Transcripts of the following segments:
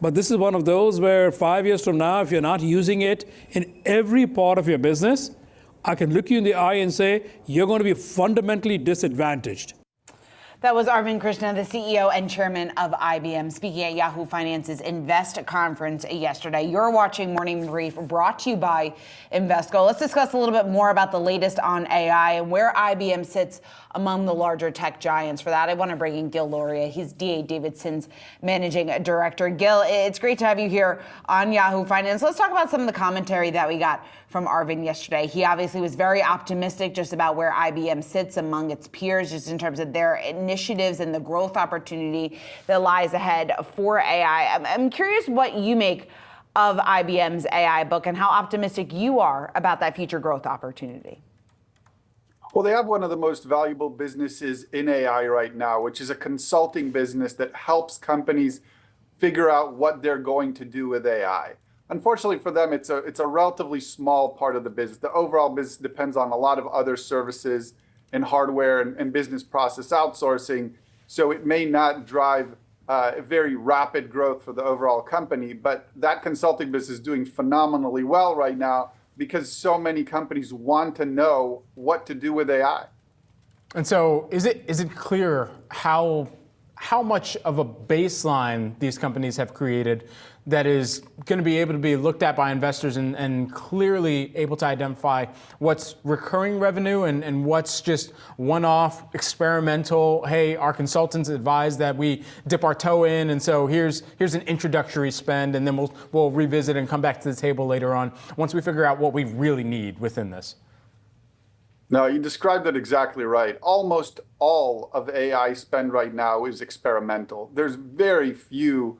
But this is one of those where 5 years from now, if you're not using it in every part of your business, I can look you in the eye and say, you're going to be fundamentally disadvantaged. That was Arvind Krishna, the CEO and chairman of IBM, speaking at Yahoo Finance's Invest conference yesterday. You're watching Morning Brief, brought to you by Invesco. Let's discuss a little bit more about the latest on AI and where IBM sits among the larger tech giants. For that, I want to bring in Gil Luria. He's D.A. Davidson's managing director. Gil, it's great to have you here on Yahoo Finance. Let's talk about some of the commentary that we got from Arvind yesterday. He obviously was very optimistic just about where IBM sits among its peers, just in terms of their initiatives and the growth opportunity that lies ahead for AI. I'm curious what you make of IBM's AI book and how optimistic you are about that future growth opportunity. Well, they have one of the most valuable businesses in AI right now, which is a consulting business that helps companies figure out what they're going to do with AI. Unfortunately for them, it's a relatively small part of the business. The overall business depends on a lot of other services and hardware and business process outsourcing, so it may not drive very rapid growth for the overall company. But that consulting business is doing phenomenally well right now because so many companies want to know what to do with AI. And so is it clear how much of a baseline these companies have created that is going to be able to be looked at by investors and clearly able to identify what's recurring revenue and what's just one-off experimental, hey, our consultants advise that we dip our toe in, and so here's an introductory spend, and then we'll revisit and come back to the table later on once we figure out what we really need within this? No, you described it exactly right. Almost all of AI spend right now is experimental. There's very few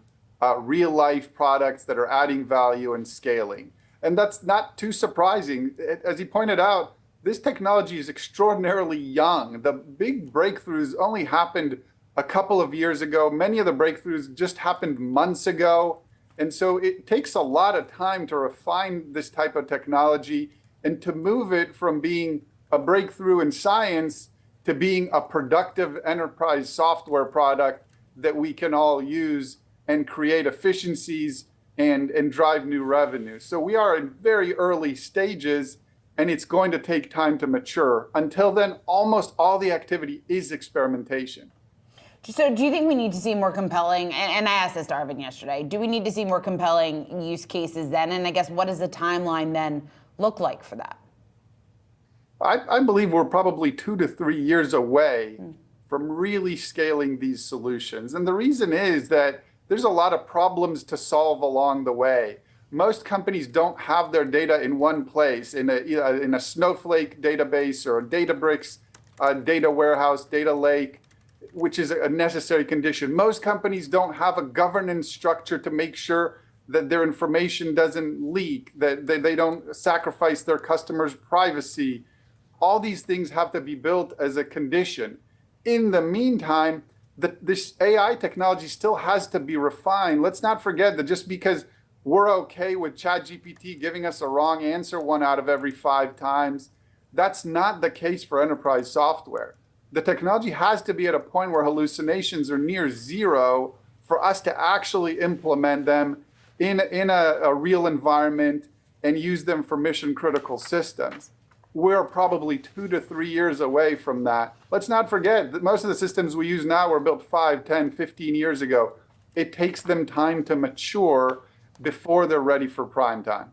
real-life products that are adding value and scaling. And that's not too surprising. As he pointed out, this technology is extraordinarily young. The big breakthroughs only happened a couple of years ago. Many of the breakthroughs just happened months ago. And so it takes a lot of time to refine this type of technology and to move it from being a breakthrough in science to being a productive enterprise software product that we can all use and create efficiencies and drive new revenue. So we are in very early stages, and it's going to take time to mature. Until then, almost all the activity is experimentation. So do you think we need to see more compelling, and I asked this to Arvind yesterday, do we need to see more compelling use cases then? And I guess what does the timeline then look like for that? I believe we're probably 2 to 3 years away from really scaling these solutions. And the reason is that there's a lot of problems to solve along the way. Most companies don't have their data in one place, in a Snowflake database or a Databricks data warehouse, data lake, which is a necessary condition. Most companies don't have a governance structure to make sure that their information doesn't leak, that they don't sacrifice their customers' privacy. All these things have to be built as a condition. In the meantime, this AI technology still has to be refined. Let's not forget that just because we're okay with ChatGPT giving us a wrong answer 1 out of every 5 times, that's not the case for enterprise software. The technology has to be at a point where hallucinations are near zero for us to actually implement them in a real environment and use them for mission-critical systems. We're probably 2 to 3 years away from that. Let's not forget that most of the systems we use now were built 5, 10, 15 years ago. It takes them time to mature before they're ready for prime time.